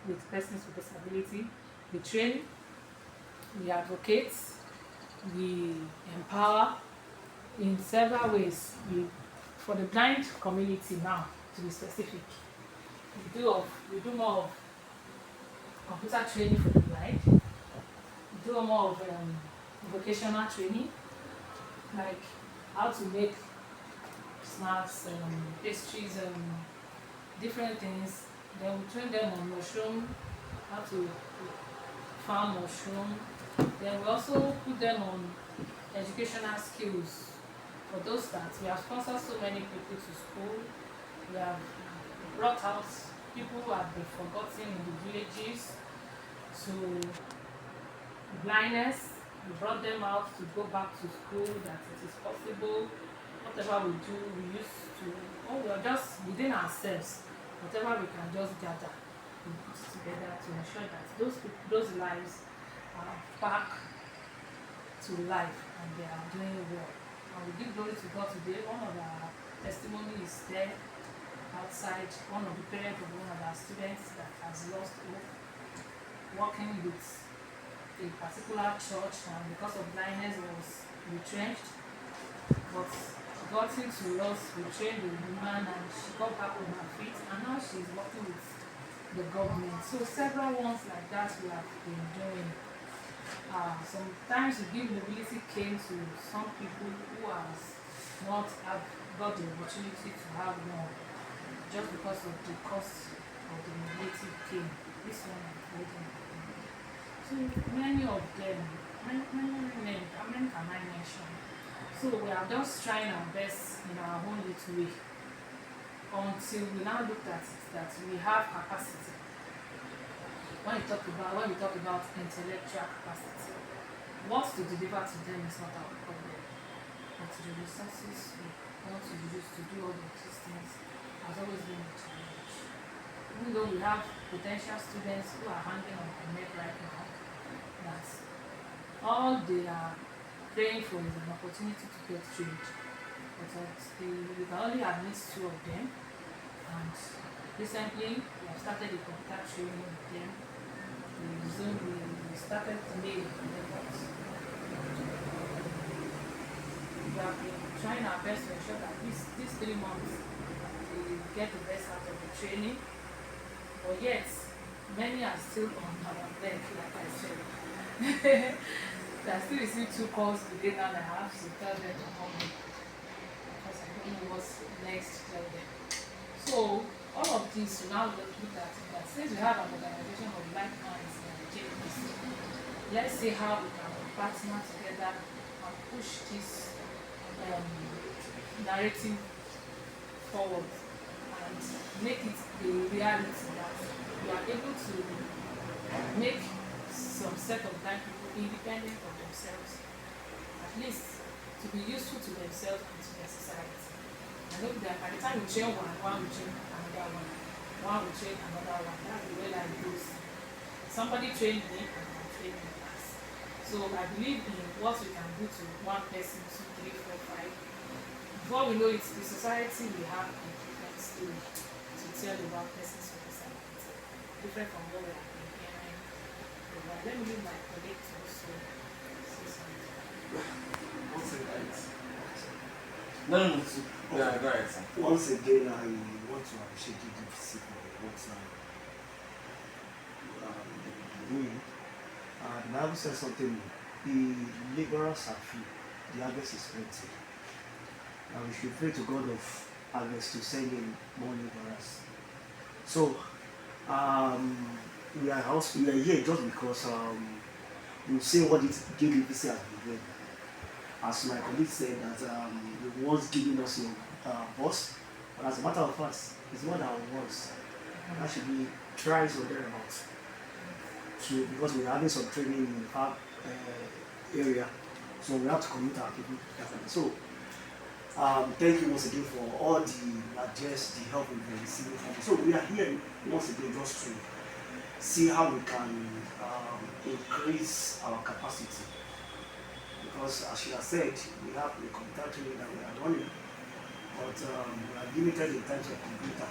with persons with disability. We train, we advocate, we empower in several ways. For the blind community now, to be specific, we do more of computer training for the blind. We do more of vocational training, like how to make snacks, pastries, different things. Then we train them on mushroom, how to farm mushroom. Then we also put them on educational skills for those that we have sponsored so many people to school. We have brought out people who have been forgotten in the villages to blindness. We brought them out to go back to school, that it is possible. Whatever we do, we used to, we are just within ourselves, whatever we can just gather, we put it together to ensure that those lives are back to life and they are doing well. And we give glory to God today. One of our testimony is there outside, one of the parents of one of our students that has lost hope, working with a particular church, and because of blindness was retrenched. But God seems to us, we trained the woman and she got back on her feet, and now she's working with the government. So several ones like that we have been doing. Sometimes we give mobility cane to some people who has not have got the opportunity to have one, just because of the cost of the mobility cane. This one I'm holding. So many of them, many can I mention? So we are just trying our best in our own little way until we now looked at it that we have capacity. When we talk about intellectual capacity, what to deliver to them is not our problem, but the resources we want to use to do all of these things has always been a challenge. Even though we have potential students who are hanging on the neck right now, that all they are praying for is an opportunity to get trained. But we can only admit 2 of them, and recently we have started a computer training with them. We started May, but we have been trying our best to ensure that these 3 months we get the best out of the training. But yet, many are still on our neck, like I said. I still receive 2 calls today now and I have to tell them to come in because I don't know what's next to tell them. So all of this we now look at it that since we have an organization of like minds in the jdpc, let's see how we can partner together and push this narrative forward and make it a reality that we are able to make some set of blind people independent of themselves, at least to be useful to themselves and to their society. I know that by the time we train one will train another one will train another one. That's the way life goes. Somebody trained me and I'm training others. So I believe in what we can do to one person, 2, 3, 4, 5. Before we know it, the society will have a different story to tell about persons with disability, different from what we have been hearing. Let me leave my colleague to also say something. No. Yeah, go ahead, sir. Once again, I want to appreciate jdpc for what doing. The Bible says something: the laborers are few, the harvest is plenty. And we should pray to God of harvest to send in more laborers. So, we are here just because we say what it jdpc has been doing. As my colleague said, that he was giving us your boss, but as a matter of fact, it's more than once. That should be twice or thereabouts. So, because we're having some training in the park area, so we have to commit our people definitely. So, thank you once again for all the address, the help we've been receiving from you. So, we are here once again just to see how we can increase our capacity. Because as you have said, we have a computer training that we are running, but we are limited in terms of computer.